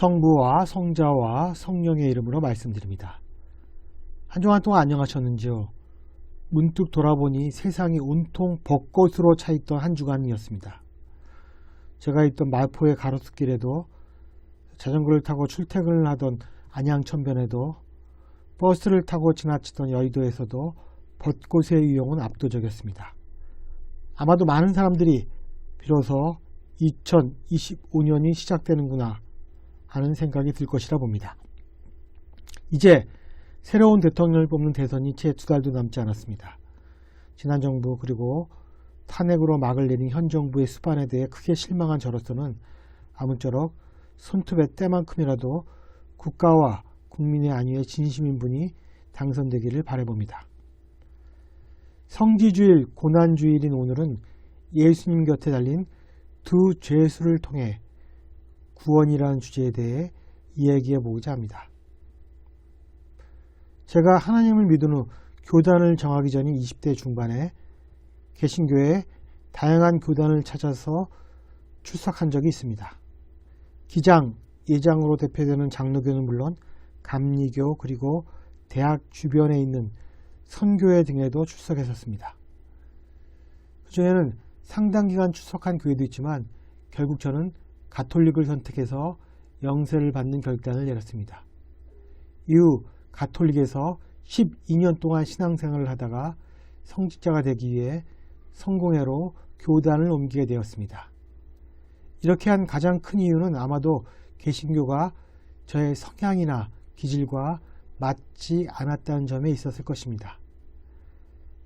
성부와 성자와 성령의 이름으로 말씀드립니다. 한 주간 동안 안녕하셨는지요? 문득 돌아보니 세상이 온통 벚꽃으로 차있던 한 주간이었습니다. 제가 있던 마포의 가로수길에도, 자전거를 타고 출퇴근을 하던 안양천변에도, 버스를 타고 지나치던 여의도에서도 벚꽃의 유형은 압도적이었습니다. 아마도 많은 사람들이 비로소 2025년이 시작되는구나 하는 생각이 들 것이라 봅니다. 이제 새로운 대통령을 뽑는 대선이 채 2달도 남지 않았습니다. 지난 정부 그리고 탄핵으로 막을 내린 현 정부의 수반에 대해 크게 실망한 저로서는 아무쪼록 손톱의 때만큼이라도 국가와 국민의 안위에 진심인 분이 당선되기를 바라봅니다. 성지주일 고난주일인 오늘은 예수님 곁에 달린 두 죄수를 통해 구원이라는 주제에 대해 이야기해 보고자 합니다. 제가 하나님을 믿은 후 교단을 정하기 전인 20대 중반에 개신교에 다양한 교단을 찾아서 출석한 적이 있습니다. 기장, 예장으로 대표되는 장로교는 물론 감리교 그리고 대학 주변에 있는 선교회 등에도 출석했었습니다. 그 중에는 상당 기간 출석한 교회도 있지만 결국 저는 가톨릭을 선택해서 영세를 받는 결단을 내렸습니다. 이후 가톨릭에서 12년 동안 신앙생활을 하다가 성직자가 되기 위해 성공회로 교단을 옮기게 되었습니다. 이렇게 한 가장 큰 이유는 아마도 개신교가 저의 성향이나 기질과 맞지 않았다는 점에 있었을 것입니다.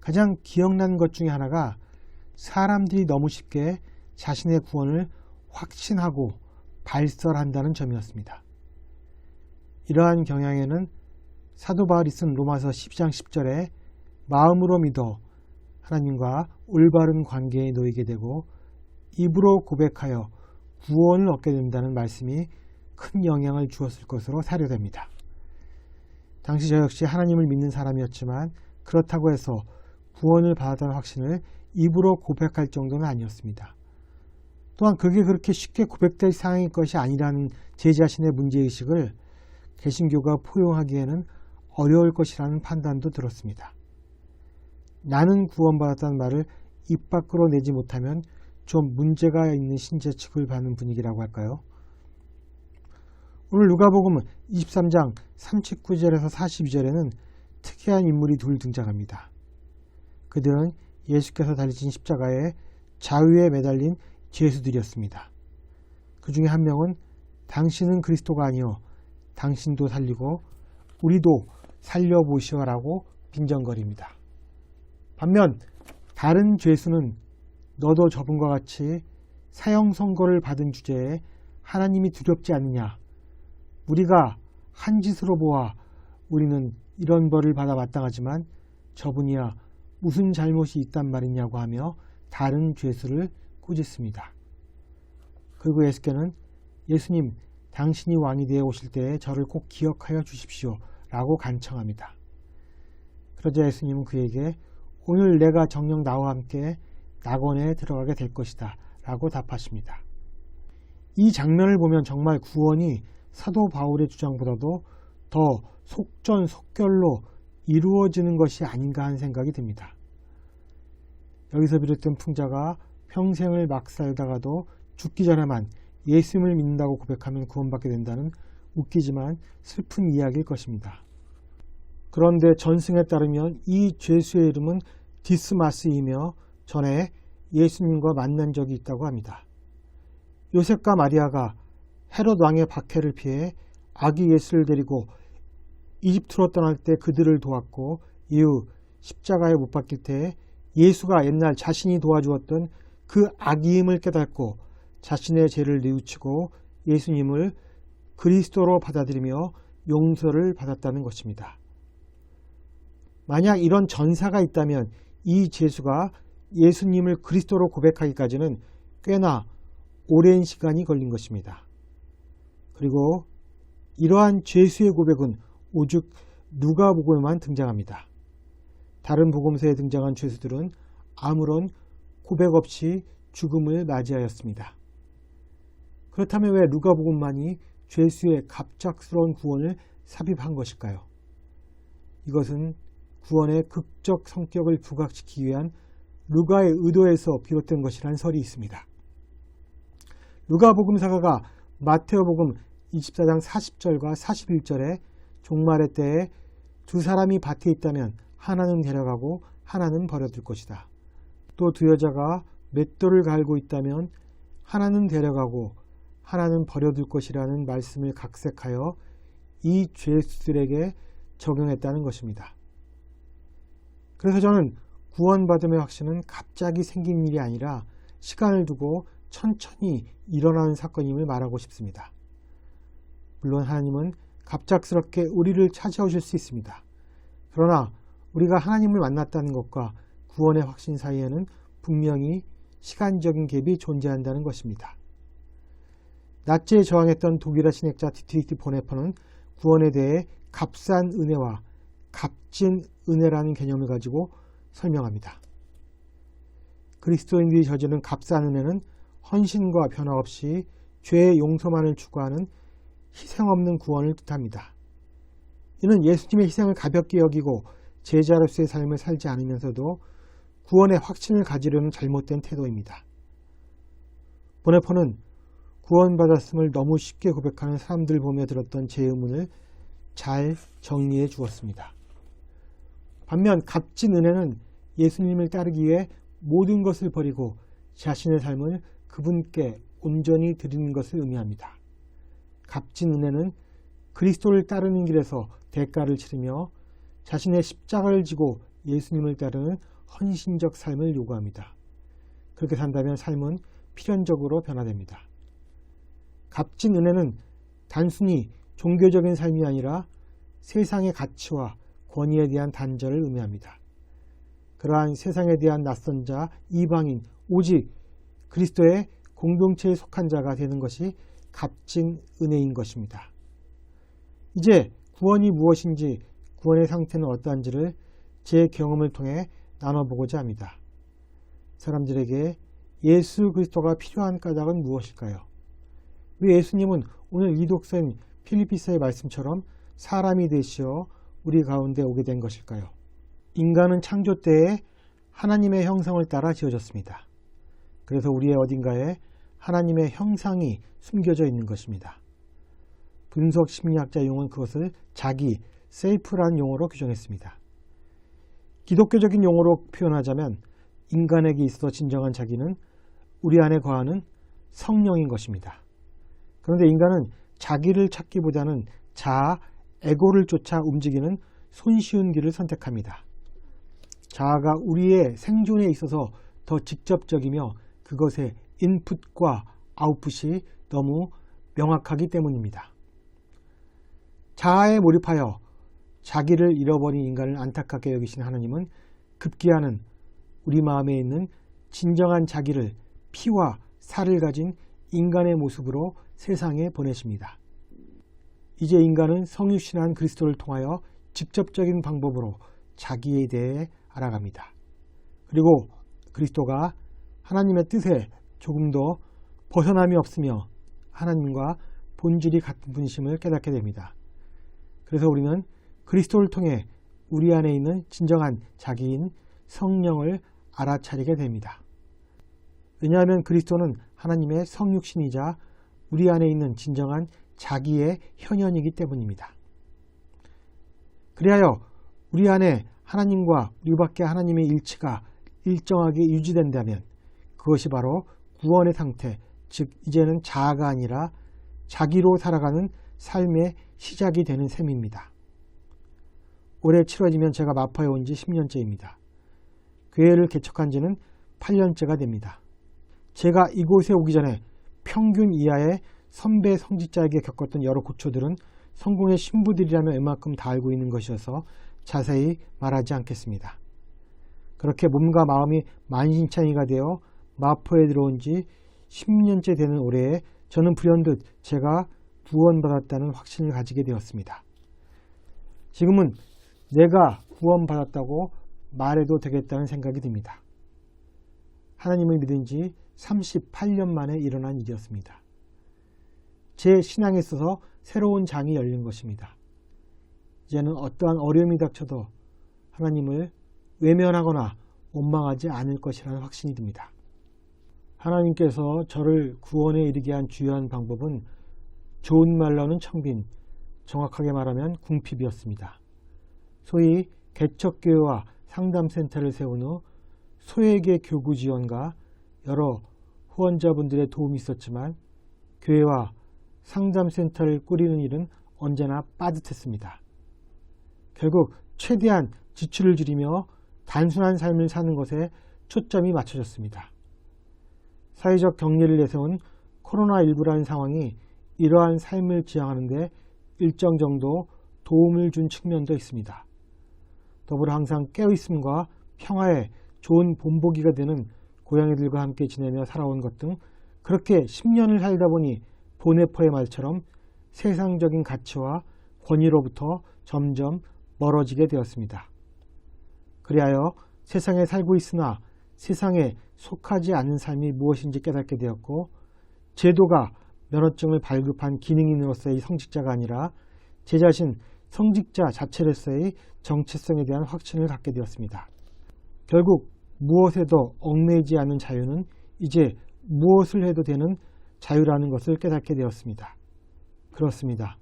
가장 기억나는 것 중에 하나가 사람들이 너무 쉽게 자신의 구원을 확신하고 발설한다는 점이었습니다. 이러한 경향에는 사도 바울이 쓴 로마서 12장 10절에 마음으로 믿어 하나님과 올바른 관계에 놓이게 되고 입으로 고백하여 구원을 얻게 된다는 말씀이 큰 영향을 주었을 것으로 사료됩니다. 당시 저 역시 하나님을 믿는 사람이었지만 그렇다고 해서 구원을 받았다는 확신을 입으로 고백할 정도는 아니었습니다. 또한 그게 그렇게 쉽게 고백될 상황일 것이 아니라는 제 자신의 문제의식을 개신교가 포용하기에는 어려울 것이라는 판단도 들었습니다. 나는 구원받았다는 말을 입 밖으로 내지 못하면 좀 문제가 있는 신체 취급을 받는 분위기라고 할까요? 오늘 누가복음 23장 39절에서 42절에는 특이한 인물이 둘 등장합니다. 그들은 예수께서 달리신 십자가에 좌우에 매달린 죄수들이었습니다. 그 중에 한 명은 당신은 그리스도가 아니요 당신도 살리고 우리도 살려보시오라고 빈정거립니다. 반면 다른 죄수는 너도 저분과 같이 사형 선고를 받은 주제에 하나님이 두렵지 않느냐, 우리가 한 짓으로 보아 우리는 이런 벌을 받아 마땅하지만 저분이야 무슨 잘못이 있단 말이냐고 하며 다른 죄수를 꾸짖습니다. 그리고 예수께는 예수님, 당신이 왕이 되어 오실 때에 저를 꼭 기억하여 주십시오 라고 간청합니다. 그러자 예수님은 그에게 오늘 내가 정녕 나와 함께 낙원에 들어가게 될 것이다 라고 답하십니다. 이 장면을 보면 정말 구원이 사도 바울의 주장보다도 더 속전속결로 이루어지는 것이 아닌가 하는 생각이 듭니다. 여기서 비롯된 풍자가 평생을 막 살다가도 죽기 전에만 예수님을 믿는다고 고백하면 구원받게 된다는 웃기지만 슬픈 이야기일 것입니다. 그런데 전승에 따르면 이 죄수의 이름은 디스마스이며 전에 예수님과 만난 적이 있다고 합니다. 요셉과 마리아가 헤롯 왕의 박해를 피해 아기 예수를 데리고 이집트로 떠날 때 그들을 도왔고 이후 십자가에 못 박힐 때 예수가 옛날 자신이 도와주었던 그 아기임을 깨닫고 자신의 죄를 뉘우치고 예수님을 그리스도로 받아들이며 용서를 받았다는 것입니다. 만약 이런 전사가 있다면 이 죄수가 예수님을 그리스도로 고백하기까지는 꽤나 오랜 시간이 걸린 것입니다. 그리고 이러한 죄수의 고백은 오직 누가복음에만 등장합니다. 다른 복음서에 등장한 죄수들은 아무런 고백 없이 죽음을 맞이하였습니다. 그렇다면 왜 누가복음만이 죄수의 갑작스러운 구원을 삽입한 것일까요? 이것은 구원의 극적 성격을 부각시키기 위한 루가의 의도에서 비롯된 것이라는 설이 있습니다. 루가복음 사가가 마테오복음 24장 40절과 41절에 종말의 때에 두 사람이 밭에 있다면 하나는 데려가고 하나는 버려둘 것이다. 또 두 여자가 맷돌을 갈고 있다면 하나는 데려가고 하나는 버려둘 것이라는 말씀을 각색하여 이 죄수들에게 적용했다는 것입니다. 그래서 저는 구원받음의 확신은 갑자기 생긴 일이 아니라 시간을 두고 천천히 일어나는 사건임을 말하고 싶습니다. 물론 하나님은 갑작스럽게 우리를 찾아오실 수 있습니다. 그러나 우리가 하나님을 만났다는 것과 구원의 확신 사이에는 분명히 시간적인 갭이 존재한다는 것입니다. 나치에 저항했던 독일어 신학자 디트리히 보네퍼는 구원에 대해 값싼 은혜와 값진 은혜라는 개념을 가지고 설명합니다. 그리스도인들이 저지른 값싼 은혜는 헌신과 변화 없이 죄의 용서만을 추구하는 희생 없는 구원을 뜻합니다. 이는 예수님의 희생을 가볍게 여기고 제자로서의 삶을 살지 않으면서도 구원의 확신을 가지려는 잘못된 태도입니다. 보네퍼는 구원받았음을 너무 쉽게 고백하는 사람들 보며 들었던 제 의문을 잘 정리해 주었습니다. 반면 값진 은혜는 예수님을 따르기 위해 모든 것을 버리고 자신의 삶을 그분께 온전히 드리는 것을 의미합니다. 값진 은혜는 그리스도를 따르는 길에서 대가를 치르며 자신의 십자가를 지고 예수님을 따르는 헌신적 삶을 요구합니다. 그렇게 산다면 삶은 필연적으로 변화됩니다. 값진 은혜는 단순히 종교적인 삶이 아니라 세상의 가치와 권위에 대한 단절을 의미합니다. 그러한 세상에 대한 낯선 자, 이방인, 오직 그리스도의 공동체에 속한 자가 되는 것이 값진 은혜인 것입니다. 이제 구원이 무엇인지, 구원의 상태는 어떠한지를 제 경험을 통해 나눠보고자 합니다. 사람들에게 예수 그리스도가 필요한 까닭은 무엇일까요? 왜 예수님은 오늘 이 독서인 필리피서의 말씀처럼 사람이 되시어 우리 가운데 오게 된 것일까요? 인간은 창조 때에 하나님의 형상을 따라 지어졌습니다. 그래서 우리의 어딘가에 하나님의 형상이 숨겨져 있는 것입니다. 분석 심리학자 용은 그것을 자기, 셀프라는 용어로 규정했습니다. 기독교적인 용어로 표현하자면 인간에게 있어 진정한 자기는 우리 안에 거하는 성령인 것입니다. 그런데 인간은 자기를 찾기보다는 자아, 에고를 쫓아 움직이는 손쉬운 길을 선택합니다. 자아가 우리의 생존에 있어서 더 직접적이며 그것의 인풋과 아웃풋이 너무 명확하기 때문입니다. 자아에 몰입하여 자기를 잃어버린 인간을 안타깝게 여기신 하나님은 급기야는 우리 마음에 있는 진정한 자기를 피와 살을 가진 인간의 모습으로 세상에 보내십니다. 이제 인간은 성육신한 그리스도를 통하여 직접적인 방법으로 자기에 대해 알아갑니다. 그리고 그리스도가 하나님의 뜻에 조금 더 벗어남이 없으며 하나님과 본질이 같은 분이심을 깨닫게 됩니다. 그래서 우리는 그리스도를 통해 우리 안에 있는 진정한 자기인 성령을 알아차리게 됩니다. 왜냐하면 그리스도는 하나님의 성육신이자 우리 안에 있는 진정한 자기의 현현이기 때문입니다. 그리하여 우리 안에 하나님과 우리 밖에 하나님의 일치가 일정하게 유지된다면 그것이 바로 구원의 상태, 즉 이제는 자아가 아니라 자기로 살아가는 삶의 시작이 되는 셈입니다. 올해 7월이면 제가 마포에 온 지 10년째입니다. 교회를 개척한 지는 8년째가 됩니다. 제가 이곳에 오기 전에 평균 이하의 선배 성직자에게 겪었던 여러 고초들은 성공의 신부들이라면 웬만큼 다 알고 있는 것이어서 자세히 말하지 않겠습니다. 그렇게 몸과 마음이 만신창이가 되어 마포에 들어온 지 10년째 되는 올해에 저는 불현듯 제가 구원받았다는 확신을 가지게 되었습니다. 지금은 내가 구원받았다고 말해도 되겠다는 생각이 듭니다. 하나님을 믿은 지 38년 만에 일어난 일이었습니다. 제 신앙에 있어서 새로운 장이 열린 것입니다. 이제는 어떠한 어려움이 닥쳐도 하나님을 외면하거나 원망하지 않을 것이라는 확신이 듭니다. 하나님께서 저를 구원에 이르게 한 주요한 방법은 좋은 말로는 청빈, 정확하게 말하면 궁핍이었습니다. 소위 개척교회와 상담센터를 세운 후 소액의 교구 지원과 여러 후원자분들의 도움이 있었지만 교회와 상담센터를 꾸리는 일은 언제나 빠듯했습니다. 결국 최대한 지출을 줄이며 단순한 삶을 사는 것에 초점이 맞춰졌습니다. 사회적 격리를 내세운 코로나19라는 상황이 이러한 삶을 지향하는 데 일정 정도 도움을 준 측면도 있습니다. 더불어 항상 깨어있음과 평화의 좋은 본보기가 되는 고양이들과 함께 지내며 살아온 것 등 그렇게 10년을 살다 보니 보네포의 말처럼 세상적인 가치와 권위로부터 점점 멀어지게 되었습니다. 그리하여 세상에 살고 있으나 세상에 속하지 않는 삶이 무엇인지 깨닫게 되었고 제도가 면허증을 발급한 기능인으로서의 성직자가 아니라 제 자신 성직자 자체로서의 정체성에 대한 확신을 갖게 되었습니다. 결국 무엇에도 얽매이지 않는 자유는 이제 무엇을 해도 되는 자유라는 것을 깨닫게 되었습니다. 그렇습니다.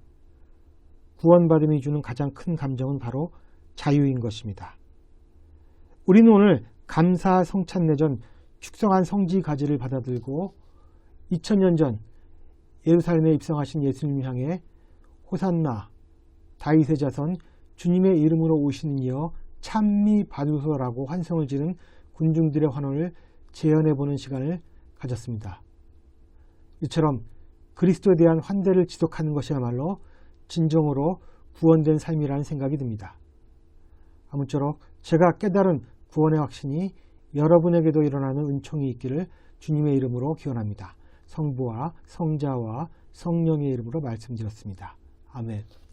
구원받음이 주는 가장 큰 감정은 바로 자유인 것입니다. 우리는 오늘 감사 성찬례전 축성한 성지 가지를 받아들고 2000년 전 예루살렘에 입성하신 예수님을 향해 호산나 다윗의 자손 주님의 이름으로 오시는 이여 찬미 받으소서라고 환성을 지른 군중들의 환호를 재현해보는 시간을 가졌습니다. 이처럼 그리스도에 대한 환대를 지속하는 것이야말로 진정으로 구원된 삶이라는 생각이 듭니다. 아무쪼록 제가 깨달은 구원의 확신이 여러분에게도 일어나는 은총이 있기를 주님의 이름으로 기원합니다. 성부와 성자와 성령의 이름으로 말씀드렸습니다. 아멘.